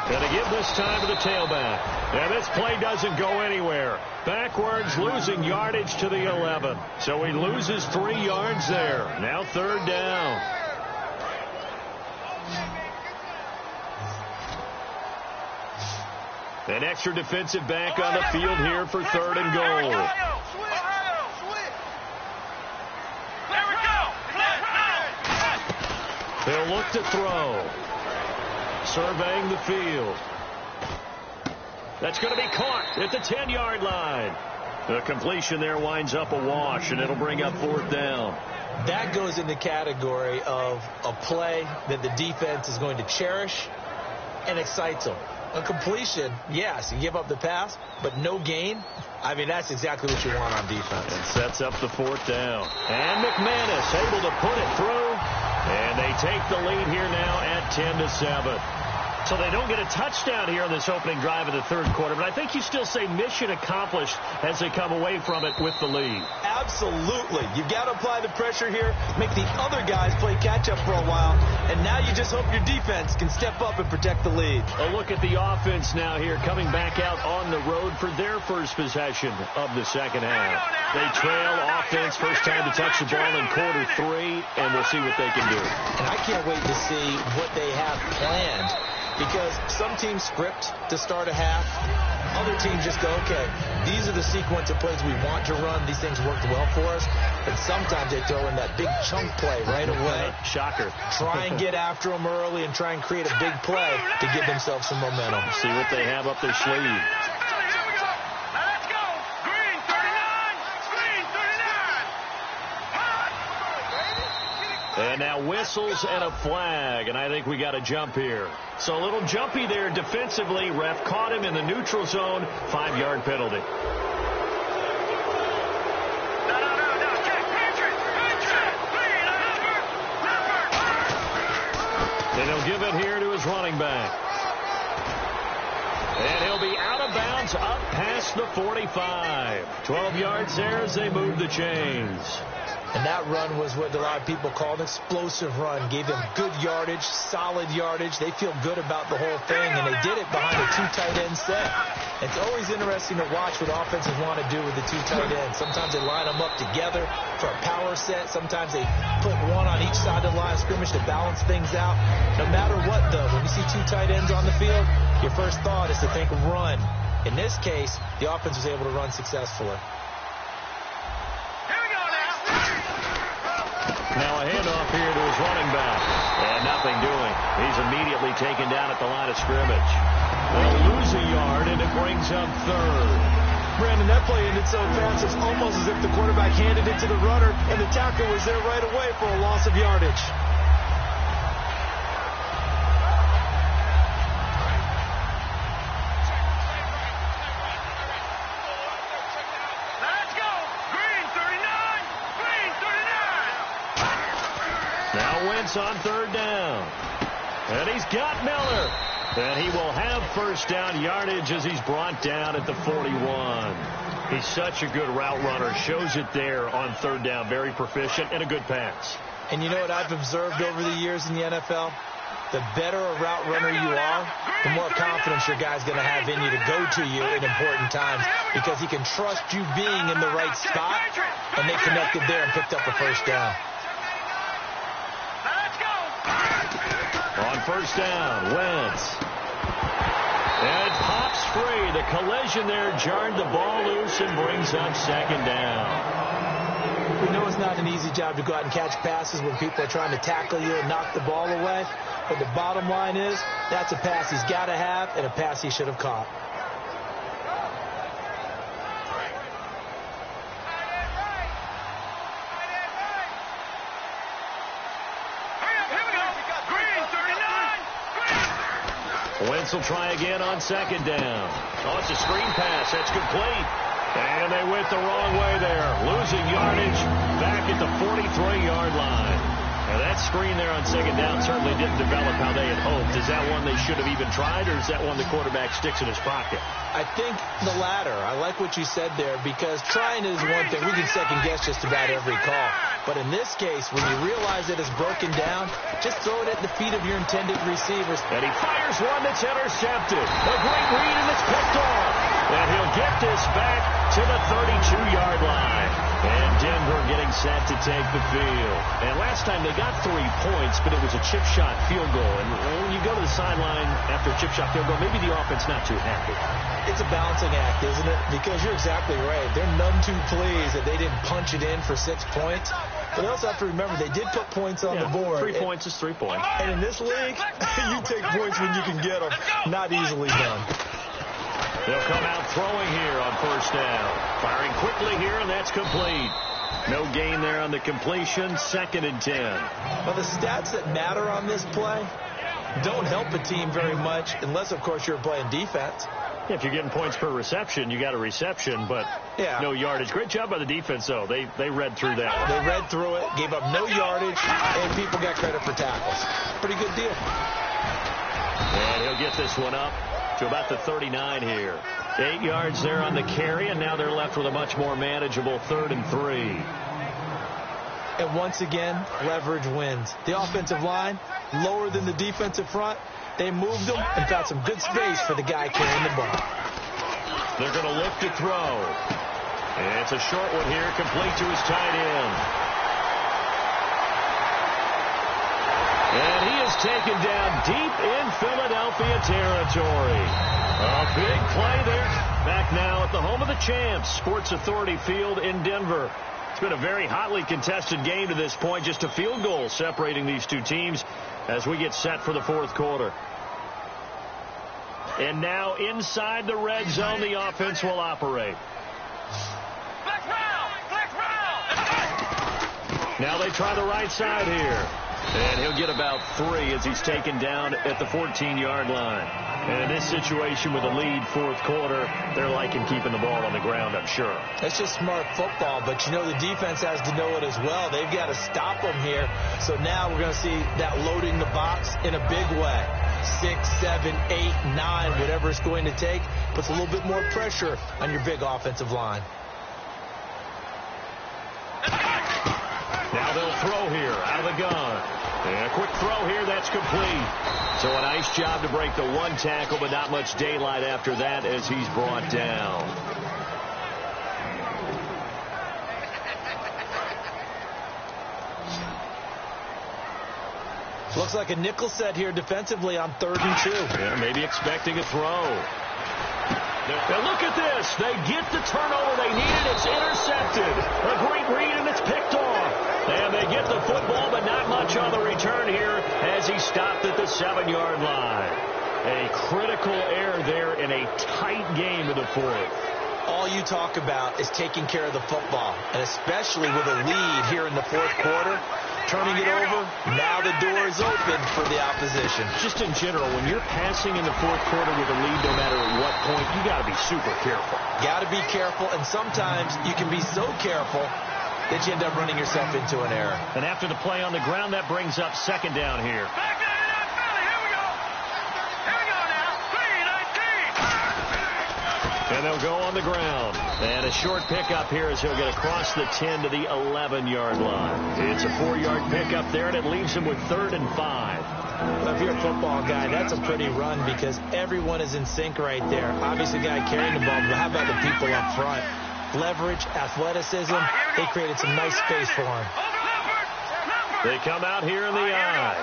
Going to give this time to the tailback. And this play doesn't go anywhere. Backwards, losing yardage to the 11. So he loses 3 yards there. Now 3rd down. An extra defensive back on the field here for 3rd and goal. They'll look to throw. Surveying the field. That's going to be caught at the 10-yard line. The completion there winds up a wash, and it'll bring up 4th down. That goes in the category of a play that the defense is going to cherish and excites them. A completion, yes, you give up the pass, but no gain. I mean, that's exactly what you want on defense. And sets up the 4th down. And McManus able to put it through. And they take the lead here now at 10-7. So they don't get a touchdown here in this opening drive of the 3rd quarter, but I think you still say mission accomplished as they come away from it with the lead. Absolutely. You've got to apply the pressure here, make the other guys play catch-up for a while, and now you just hope your defense can step up and protect the lead. A look at the offense now here, coming back out on the road for their first possession of the 2nd half. They trail offense, first time to touch the ball in quarter 3, and we'll see what they can do. And I can't wait to see what they have planned. Because some teams script to start a half. Other teams just go, okay, these are the sequence of plays we want to run. These things worked well for us. And sometimes they throw in that big chunk play right away. Shocker. Try and get after them early and try and create a big play to give themselves some momentum. See what they have up their sleeve. And now whistles and a flag, and I think we got a jump here. So a little jumpy there defensively. Ref caught him in the neutral zone. 5-yard penalty. And he'll give it here to his running back. And he'll be out of bounds up past the 45. 12 yards there as they move the chains. And that run was what a lot of people call an explosive run. Gave them good yardage, solid yardage. They feel good about the whole thing, and they did it behind a 2 tight end set. It's always interesting to watch what offenses want to do with the 2 tight ends. Sometimes they line them up together for a power set. Sometimes they put one on each side of the line of scrimmage to balance things out. No matter what, though, when you see 2 tight ends on the field, your first thought is to think run. In this case, the offense was able to run successfully. Now a handoff here to his running back. And nothing doing. He's immediately taken down at the line of scrimmage. They'll lose a yard, and it brings up 3rd. Brandon, that play ended so fast, it's almost as if the quarterback handed it to the runner, and the tackle was there right away for a loss of yardage. offense on third down. And he's got Miller. And he will have first down yardage as he's brought down at the 41. He's such a good route runner. Shows it there on third down. Very proficient and a good pass. And you know what I've observed over the years in the NFL? The better a route runner you are, the more confidence your guy's going to have in you to go to you in important times because he can trust you being in the right spot, and they connected there and picked up a first down. On first down, Wentz. And pops free. The collision there jarred the ball loose and brings up second down. We know it's not an easy job to go out and catch passes when people are trying to tackle you and knock the ball away. But the bottom line is, that's a pass he's got to have and a pass he should have caught. Wentz will try again on second down. Oh, it's a screen pass. That's complete. And they went the wrong way there. Losing yardage back at the 43-yard line. Now that screen there on second down certainly didn't develop how they had hoped. Is that one they should have even tried, or is that one the quarterback sticks in his pocket? I think the latter. I like what you said there because trying is one thing. We can second guess just about every call. But in this case, when you realize it is broken down, just throw it at the feet of your intended receivers. And he fires one that's intercepted. A great read, and it's picked off. And he'll get this back to the 32-yard line. And Denver getting set to take the field. And last time they got 3 points, but it was a chip shot field goal. And when you go to the sideline after a chip shot field goal, maybe the offense not too happy. It's a balancing act, isn't it? Because you're exactly right. They're none too pleased that they didn't punch it in for 6 points. But they also have to remember they did put points on the board. 3 points is 3 points. And in this league, you take points when you can get them. Not easily done. They'll come out throwing here on first down. Firing quickly here, and that's complete. No gain there on the completion. 2nd and 10. Well, the stats that matter on this play don't help a team very much unless, of course, you're playing defense. Yeah, if you're getting points per reception, you got a reception, but no yardage. Great job by the defense, though. They read through that one. They read through it, gave up no yardage, and people got credit for tackles. Pretty good deal. And he'll get this one up to about the 39 here. 8 yards there on the carry, and now they're left with a much more manageable 3rd and 3. And once again, leverage wins. The offensive line, lower than the defensive front. They moved them and found some good space for the guy carrying the ball. They're going to look to throw. And it's a short one here, complete to his tight end. And he is taken down deep in Philadelphia territory. A big play there. Back now at the home of the champs, Sports Authority Field in Denver. It's been a very hotly contested game to this point. Just a field goal separating these two teams as we get set for the 4th quarter. And now inside the red zone, the offense will operate. Now they try the right side here. And he'll get about 3 as he's taken down at the 14-yard line. And in this situation with a lead 4th quarter, they're liking keeping the ball on the ground, I'm sure. That's just smart football, but you know the defense has to know it as well. They've got to stop them here. So now we're going to see that loading the box in a big way. 6, 7, 8, 9, whatever it's going to take, puts a little bit more pressure on your big offensive line. Now they'll throw here out of the gun. And a quick throw here, that's complete. So a nice job to break the 1 tackle, but not much daylight after that as he's brought down. Looks like a nickel set here defensively on 3rd and 2. Yeah, maybe expecting a throw. Now look at this. They get the turnover they needed. It's intercepted. A great read, and it's picked off. And they get the football, but not much on the return here as he stopped at the 7-yard line. A critical error there in a tight game of the 4th. All you talk about is taking care of the football, and especially with a lead here in the 4th quarter. Turning it over, now the door is open for the opposition. Just in general, when you're passing in the 4th quarter with a lead, no matter at what point, you got to be super careful. Got to be careful, and sometimes you can be so careful that you end up running yourself into an error. And after the play on the ground, that brings up second down here. And they'll go on the ground. And a short pickup here as he'll get across the 10 to the 11-yard line. It's a 4-yard pickup there, and it leaves him with 3rd and 5. Well, if you're a football guy, that's a pretty run because everyone is in sync right there. Obviously, the guy carrying the ball, but how about the people up front? Leverage, athleticism, they created some nice space for him. They come out here in the eye.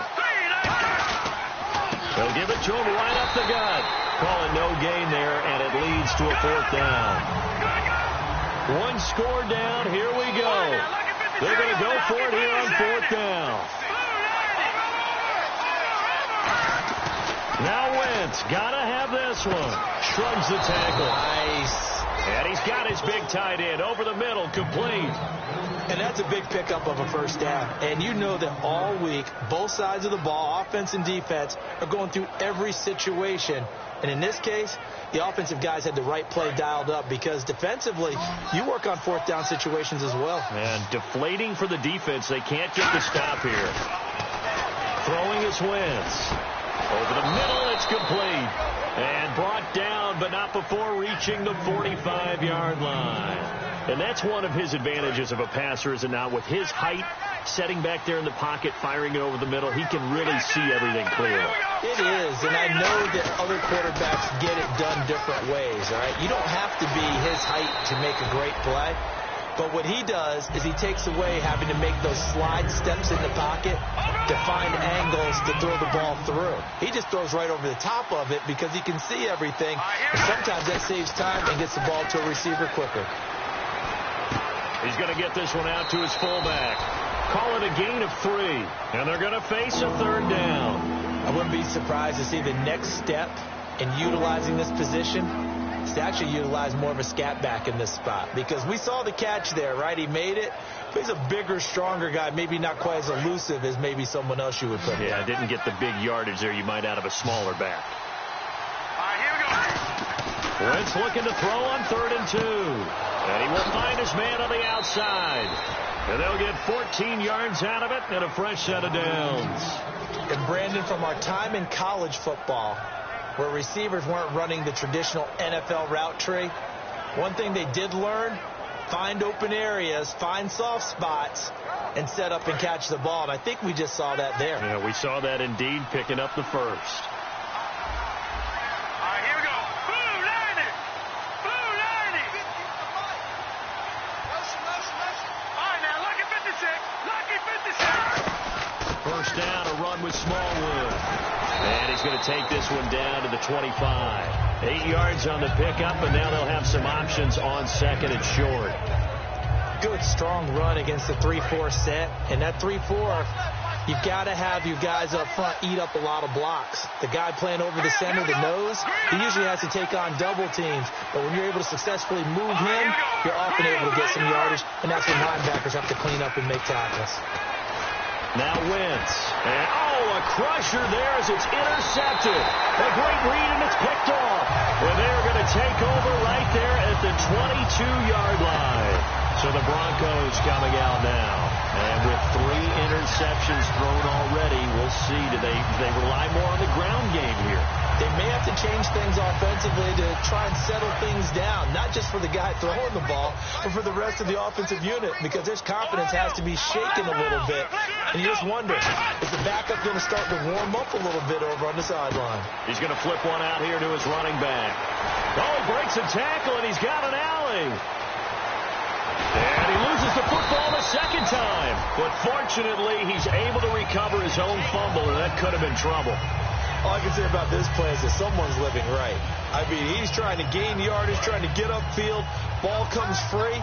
They'll give it to him right up the gut. Call it no gain there, and it leads to a 4th down. 1 score down. Here we go. They're going to go for it here on 4th down. Now Wentz, gotta have this one. Shrugs the tackle. Nice. And he's got his big tight end over the middle, complete. And that's a big pickup of a 1st down. And you know that all week, both sides of the ball, offense and defense, are going through every situation. And in this case, the offensive guys had the right play dialed up because defensively, you work on 4th down situations as well. And deflating for the defense. They can't get the stop here. Throwing is Wentz. Over the middle, it's complete. And brought down, but not before reaching the 45-yard line. And that's one of his advantages of a passer, is it not? With his height, setting back there in the pocket, firing it over the middle, he can really see everything clear. It is, and I know that other quarterbacks get it done different ways, all right? You don't have to be his height to make a great play. But what he does is he takes away having to make those slide steps in the pocket to find angles to throw the ball through. He just throws right over the top of it because he can see everything. And sometimes that saves time and gets the ball to a receiver quicker. He's going to get this one out to his fullback. Call it a gain of 3. And they're going to face a 3rd down. I wouldn't be surprised to see the next step in utilizing this position is to actually utilize more of a scat back in this spot. Because we saw the catch there, right? He made it. But he's a bigger, stronger guy, maybe not quite as elusive as maybe someone else you would put in. Yeah, didn't get the big yardage there you might out of a smaller back. All right, here we go. Wentz looking to throw on 3rd and 2. And he will find his man on the outside. And they'll get 14 yards out of it and a fresh set of downs. And Brandon, from our time in college football, where receivers weren't running the traditional NFL route tree, one thing they did learn, find open areas, find soft spots, and set up and catch the ball. And I think we just saw that there. Yeah, we saw that indeed, picking up the first. All right, here we go. Blue 90. Blue 90. All right, now, lucky 56. Lucky 56. First down, a run with Smallwood. And he's going to take this one down to the 25. 8 yards on the pickup, and now they'll have some options on 2nd and short. Good, strong run against the 3-4 set. And that 3-4, you've got to have your guys up front eat up a lot of blocks. The guy playing over the center, the nose, he usually has to take on double teams. But when you're able to successfully move him, you're often able to get some yardage. And that's when linebackers have to clean up and make tackles. Now Wentz. And, a crusher there as it's intercepted. A great read, and it's picked off. And they're going to take over right there at the 22-yard line. So the Broncos coming out now. And with 3 interceptions thrown already, we'll see. Do they rely more on the ground game here? They may have to change things offensively to try and settle things down, not just for the guy throwing the ball, but for the rest of the offensive unit, because their confidence has to be shaken a little bit. And you just wonder, is the backup going to start to warm up a little bit over on the sideline? He's going to flip one out here to his running back. He breaks a tackle, and he's got an alley. And he loses the football the second time. But fortunately, he's able to recover his own fumble, and that could have been trouble. All I can say about this play is that someone's living right. I mean, he's trying to gain yardage, trying to get upfield. Ball comes free.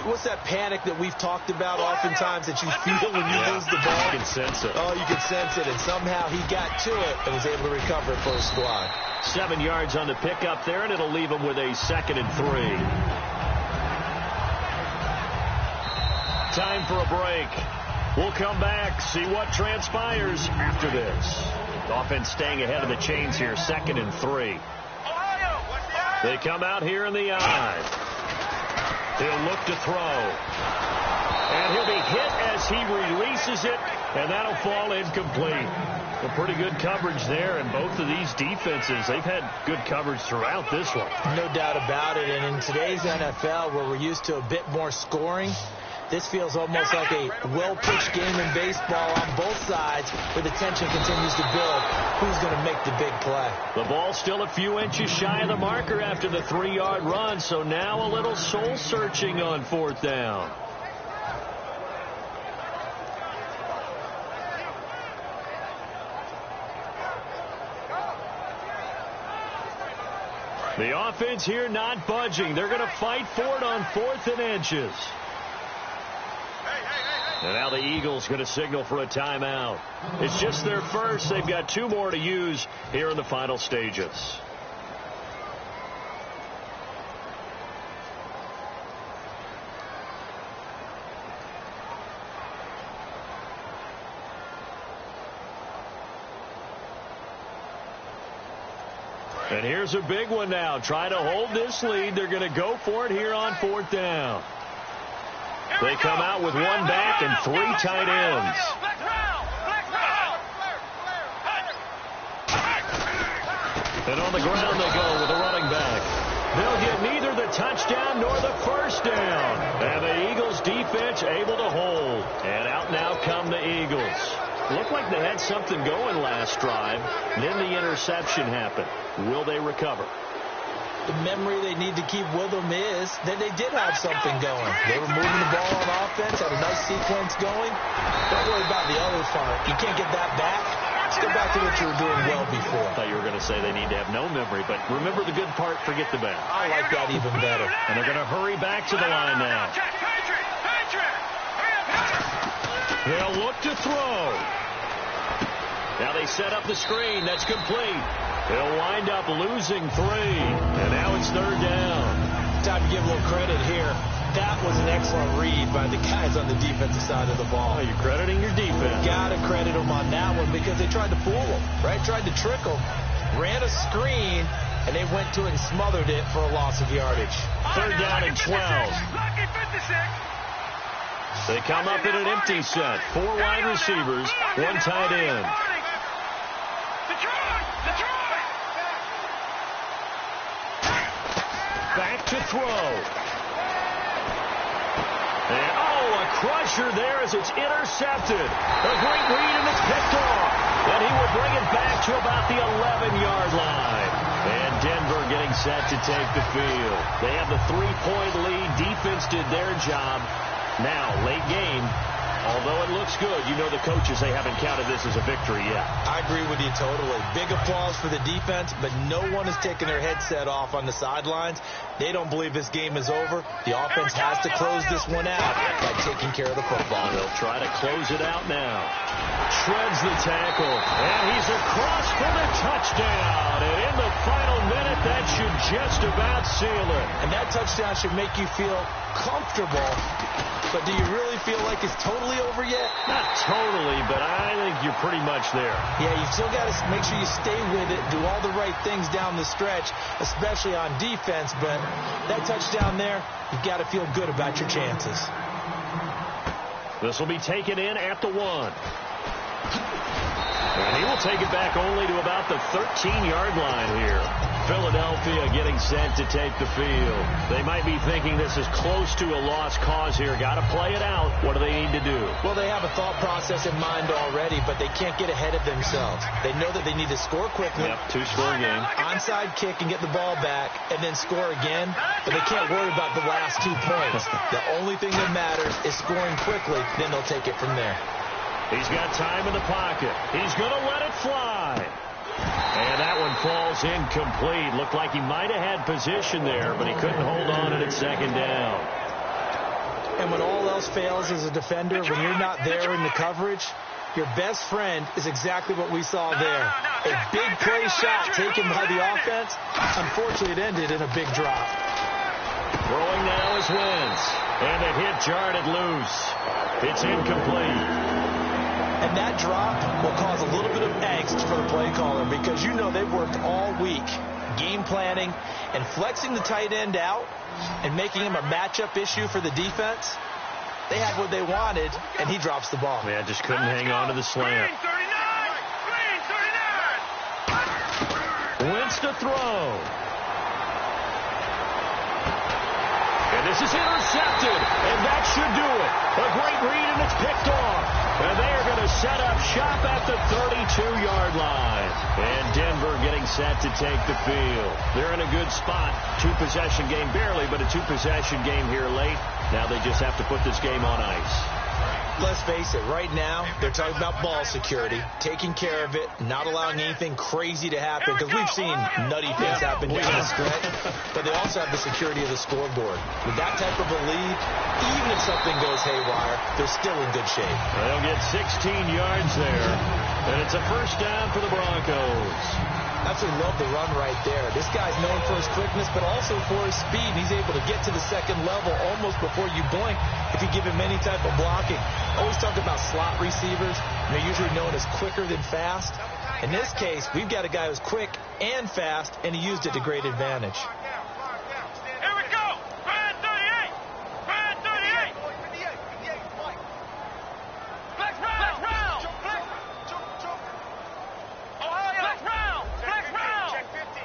What's that panic that we've talked about oftentimes that you feel when you lose the ball? You can sense it. Oh, you can sense it. And somehow he got to it and was able to recover it for his squad. 7 yards on the pickup there, and it'll leave him with a 2nd and 3. Time for a break. We'll come back, see what transpires after this. Offense staying ahead of the chains here, 2nd and 3. They come out here in the eye. He'll look to throw. And he'll be hit as he releases it, and that'll fall incomplete. A pretty good coverage there, and both of these defenses, they've had good coverage throughout this one. No doubt about it, and in today's NFL, where we're used to a bit more scoring, this feels almost like a well-pitched game in baseball on both sides, where the tension continues to build. Who's going to make the big play? The ball's still a few inches shy of the marker after the 3-yard run, so now a little soul-searching on 4th down. The offense here not budging. They're going to fight for it on 4th and inches. And now the Eagles going to signal for a timeout. It's just their first. They've got 2 more to use here in the final stages. And here's a big one now. Trying to hold this lead. They're going to go for it here on 4th down. They come out with 1 back and 3 tight ends. And on the ground they go with a running back. They'll get neither the touchdown nor the first down. And the Eagles defense able to hold. And out now come the Eagles. Looked like they had something going last drive. Then the interception happened. Will they recover? The memory they need to keep with them is that they did have something going. They were moving the ball on offense, had a nice sequence going. Don't worry about the other part. You can't get that back. Let's go back to what you were doing well before. I thought you were going to say they need to have no memory, but remember the good part, forget the bad. I like that even better. And they're going to hurry back to the line now. They'll look to throw. Now they set up the screen. That's complete. They'll wind up losing 3. And now it's 3rd down. Time to give a little credit here. That was an excellent read by the guys on the defensive side of the ball. Oh, you're crediting your defense. Got to credit them on that one because they tried to fool them, right? Tried to trick them. Ran a screen, and they went to it and smothered it for a loss of yardage. 3rd down and 12. They come up in an empty set. 4 wide receivers, 1 tight end. Back to throw. And, a crusher there as it's intercepted. A great read, and it's picked off. And he will bring it back to about the 11-yard line. And Denver getting set to take the field. They have the 3-point lead. Defense did their job. Now, late game, although it looks good, you know the coaches, they haven't counted this as a victory yet. I agree with you totally. Big applause for the defense, but no one is taking their headset off on the sidelines. They don't believe this game is over. The offense has to close this one out by taking care of the football. They'll try to close it out now. Shreds the tackle, and he's across for the touchdown. And in the final minute, that should just about seal it. And that touchdown should make you feel comfortable. But do you really feel like it's totally over yet? Not totally, but I think you're pretty much there. Yeah, you've still got to make sure you stay with it, do all the right things down the stretch, especially on defense. But that touchdown there, you've got to feel good about your chances. This will be taken in at the 1. And he will take it back only to about the 13-yard line here. Philadelphia getting set to take the field. They might be thinking this is close to a lost cause here. Got to play it out. What do they need to do? Well, they have a thought process in mind already, but they can't get ahead of themselves. They know that they need to score quickly. Yep, 2-score game. Onside kick and get the ball back, and then score again. But they can't worry about the last 2 points. The only thing that matters is scoring quickly. Then they'll take it from there. He's got time in the pocket. He's going to let it fly. And that one falls incomplete. Looked like he might have had position there, but he couldn't hold on at 2nd down. And when all else fails as a defender, when you're not there in the coverage, your best friend is exactly what we saw there. A big play shot taken by the offense. Unfortunately, it ended in a big drop. Throwing now is Wentz. And the hit jarred it loose. It's incomplete. And that drop will cause a little bit of angst for the play caller because you know they've worked all week game planning, and flexing the tight end out and making him a matchup issue for the defense, they had what they wanted, and he drops the ball. Yeah, just couldn't hang on to the slant. Wentz to throw. And this is intercepted, and that should do it. A great read, and it's picked off. And they are going to set up shop at the 32-yard line. And Denver getting set to take the field. They're in a good spot. Two-possession game barely, but a two-possession game here late. Now they just have to put this game on ice. Let's face it, right now, they're talking about ball security, taking care of it, not allowing anything crazy to happen, because we've seen nutty things happen down the stretch, but they also have the security of the scoreboard. With that type of a lead, even if something goes haywire, they're still in good shape. They'll get 16 yards there, and it's a first down for the Broncos. Absolutely love the run right there. This guy's known for his quickness, but also for his speed. He's able to get to the second level almost before you blink if you give him any type of blocking. Always talk about slot receivers. They're usually known as quicker than fast. In this case, we've got a guy who's quick and fast, and he used it to great advantage. Here we go! Brad 38! Brad 38! Flex round! Ohio! Flex round! Flex round! Check 50.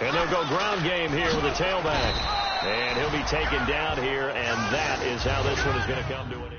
And they'll go ground game here with a tailback. And he'll be taken down here, and that is how this one is going to come to an end.